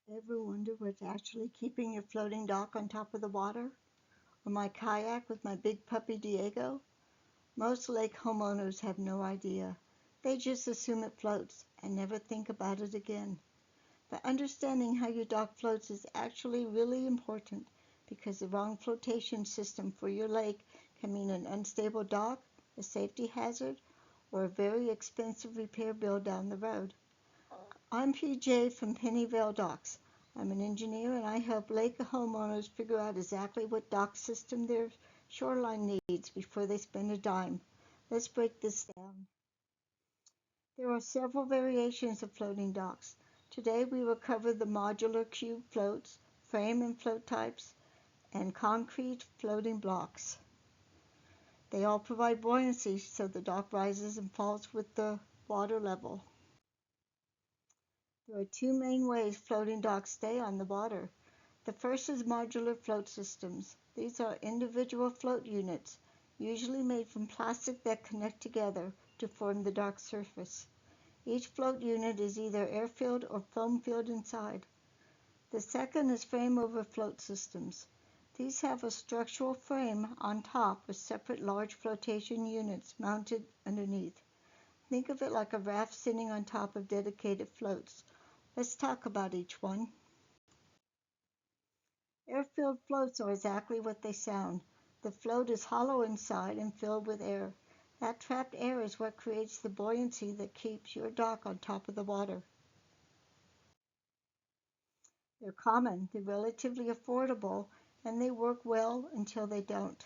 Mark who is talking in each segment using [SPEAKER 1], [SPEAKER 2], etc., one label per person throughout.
[SPEAKER 1] Ever wonder what's actually keeping your floating dock on top of the water? Or my kayak with my big puppy Diego? Most lake homeowners have no idea. They just assume it floats and never think about it again. But understanding how your dock floats is actually really important because the wrong flotation system for your lake can mean an unstable dock, a safety hazard, or a very expensive repair bill down the road. I'm PJ from Pennevale Docks. I'm an engineer and I help lake homeowners figure out exactly what dock system their shoreline needs before they spend a dime. Let's break this down. There are several variations of floating docks. Today we will cover the modular cube floats, frame and float types, and concrete floating blocks. They all provide buoyancy so the dock rises and falls with the water level. There are two main ways floating docks stay on the water. The first is modular float systems. These are individual float units, usually made from plastic that connect together to form the dock surface. Each float unit is either air-filled or foam-filled inside. The second is frame-over float systems. These have a structural frame on top with separate large flotation units mounted underneath. Think of it like a raft sitting on top of dedicated floats. Let's talk about each one. Air-filled floats are exactly what they sound. The float is hollow inside and filled with air. That trapped air is what creates the buoyancy that keeps your dock on top of the water. They're common, they're relatively affordable, and they work well until they don't.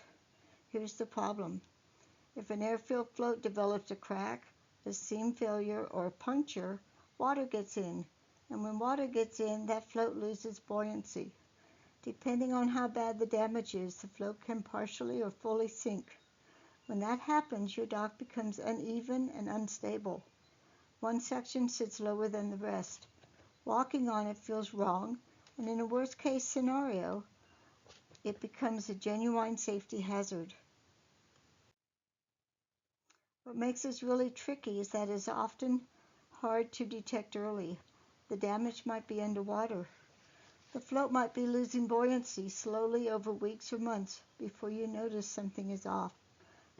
[SPEAKER 1] Here's the problem. If an air-filled float develops a crack, a seam failure, or a puncture, water gets in. And when water gets in, that float loses buoyancy. Depending on how bad the damage is, the float can partially or fully sink. When that happens, your dock becomes uneven and unstable. One section sits lower than the rest. Walking on it feels wrong, and in a worst-case scenario, it becomes a genuine safety hazard. What makes this really tricky is that it's often hard to detect early. The damage might be underwater. The float might be losing buoyancy slowly over weeks or months before you notice something is off.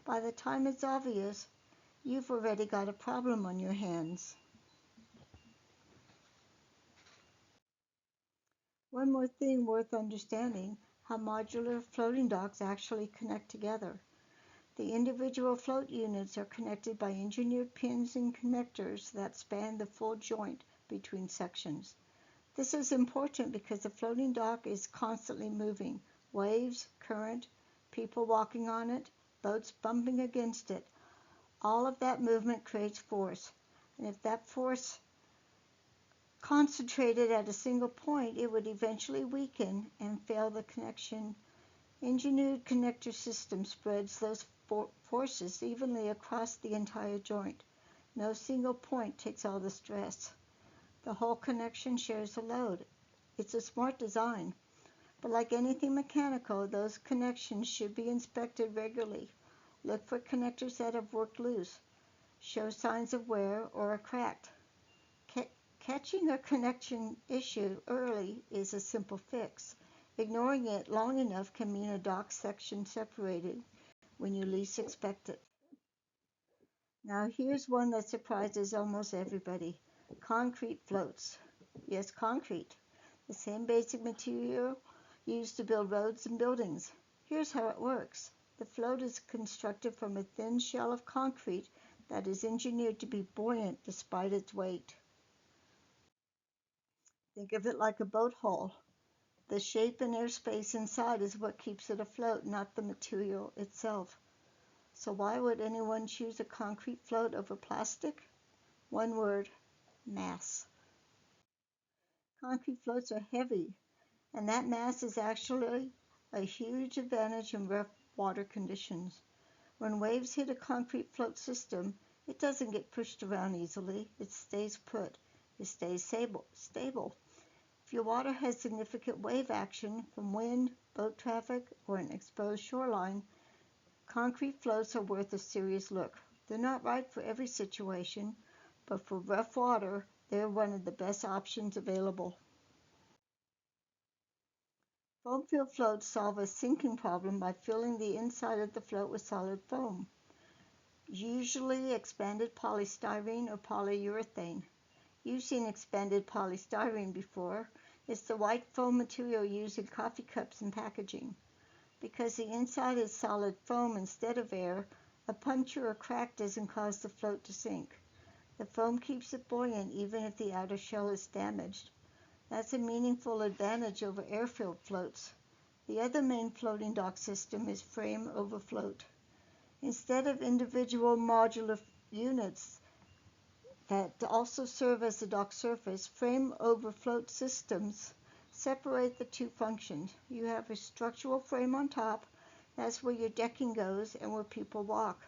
[SPEAKER 1] By the time it's obvious, you've already got a problem on your hands. One more thing worth understanding, how modular floating docks actually connect together. The individual float units are connected by engineered pins and connectors that span the full joint between sections. This is important because the floating dock is constantly moving. Waves, current, people walking on it, boats bumping against it. All of that movement creates force. And if that force concentrated at a single point, it would eventually weaken and fail the connection. Engineered connector system spreads those forces evenly across the entire joint. No single point takes all the stress. The whole connection shares the load. It's a smart design. But like anything mechanical, those connections should be inspected regularly. Look for connectors that have worked loose, show signs of wear, or are cracked. Catching a connection issue early is a simple fix. Ignoring it long enough can mean a dock section separated when you least expect it. Now here's one that surprises almost everybody. Concrete floats. Yes, concrete. The same basic material used to build roads and buildings. Here's how it works. The float is constructed from a thin shell of concrete that is engineered to be buoyant despite its weight. Think of it like a boat hull. The shape and airspace inside is what keeps it afloat, not the material itself. So why would anyone choose a concrete float over plastic? One word, mass. Concrete floats are heavy, and that mass is actually a huge advantage in rough water conditions. When waves hit a concrete float system, it doesn't get pushed around easily. It stays put. It stays stable. If your water has significant wave action from wind, boat traffic, or an exposed shoreline, concrete floats are worth a serious look. They're not right for every situation, but for rough water, they're one of the best options available. Foam-filled floats solve a sinking problem by filling the inside of the float with solid foam, usually expanded polystyrene or polyurethane. You've seen expanded polystyrene before. It's the white foam material used in coffee cups and packaging. Because the inside is solid foam instead of air, a puncture or crack doesn't cause the float to sink. The foam keeps it buoyant even if the outer shell is damaged. That's a meaningful advantage over air-filled floats. The other main floating dock system is frame over float. Instead of individual modular units that also serve as the dock surface, frame over float systems separate the two functions. You have a structural frame on top, that's where your decking goes and where people walk.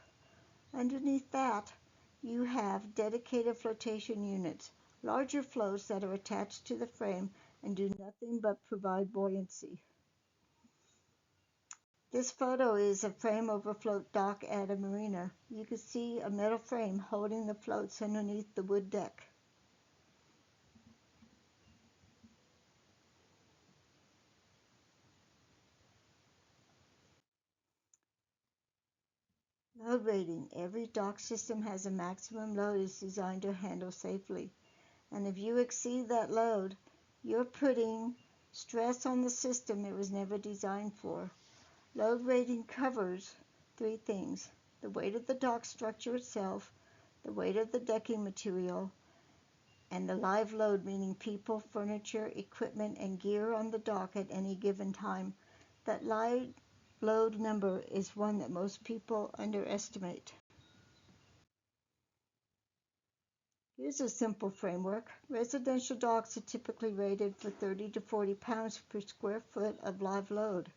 [SPEAKER 1] Underneath that, you have dedicated flotation units, larger floats that are attached to the frame and do nothing but provide buoyancy. This photo is a frame over float dock at a marina. You can see a metal frame holding the floats underneath the wood deck. Load rating. Every dock system has a maximum load it's designed to handle safely. And if you exceed that load, you're putting stress on the system it was never designed for. Load rating covers three things: the weight of the dock structure itself, the weight of the decking material, and the live load, meaning people, furniture, equipment, and gear on the dock at any given time. That live load number is one that most people underestimate. Here's a simple framework. Residential docks are typically rated for 30 to 40 pounds per square foot of live load.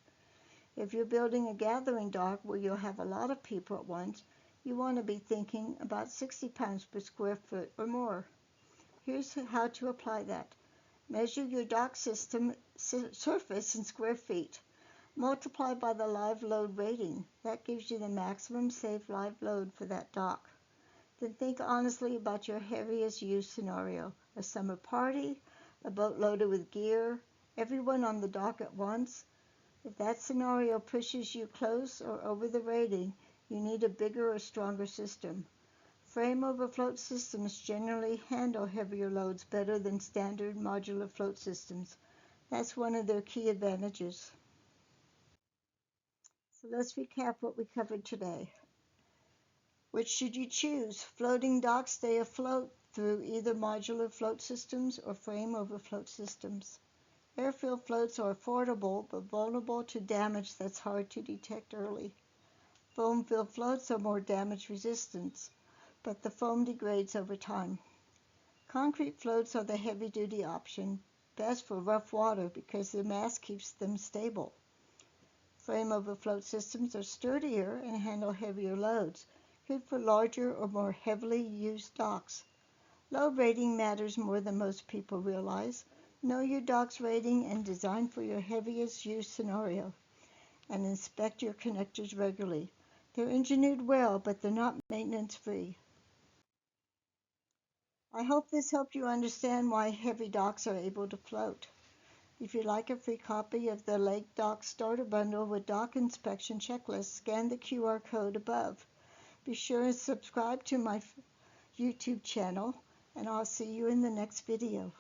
[SPEAKER 1] If you're building a gathering dock where you'll have a lot of people at once, you want to be thinking about 60 pounds per square foot or more. Here's how to apply that. Measure your dock system surface in square feet. Multiply by the live load rating. That gives you the maximum safe live load for that dock. Then think honestly about your heaviest use scenario: a summer party, a boat loaded with gear, everyone on the dock at once. If that scenario pushes you close or over the rating, you need a bigger or stronger system. Frame over float systems generally handle heavier loads better than standard modular float systems. That's one of their key advantages. So let's recap what we covered today. Which should you choose? Floating docks stay afloat through either modular float systems or frame over float systems. Airfield floats are affordable but vulnerable to damage that's hard to detect early. Foam-filled floats are more damage resistant, but the foam degrades over time. Concrete floats are the heavy-duty option, best for rough water because the mass keeps them stable. Frame over float systems are sturdier and handle heavier loads, good for larger or more heavily used docks. Load rating matters more than most people realize. Know your dock's rating and design for your heaviest use scenario. And inspect your connectors regularly. They're engineered well, but they're not maintenance free. I hope this helped you understand why heavy docks are able to float. If you'd like a free copy of the Lake Dock Starter Bundle with dock inspection checklist, scan the QR code above. Be sure and subscribe to my YouTube channel, and I'll see you in the next video.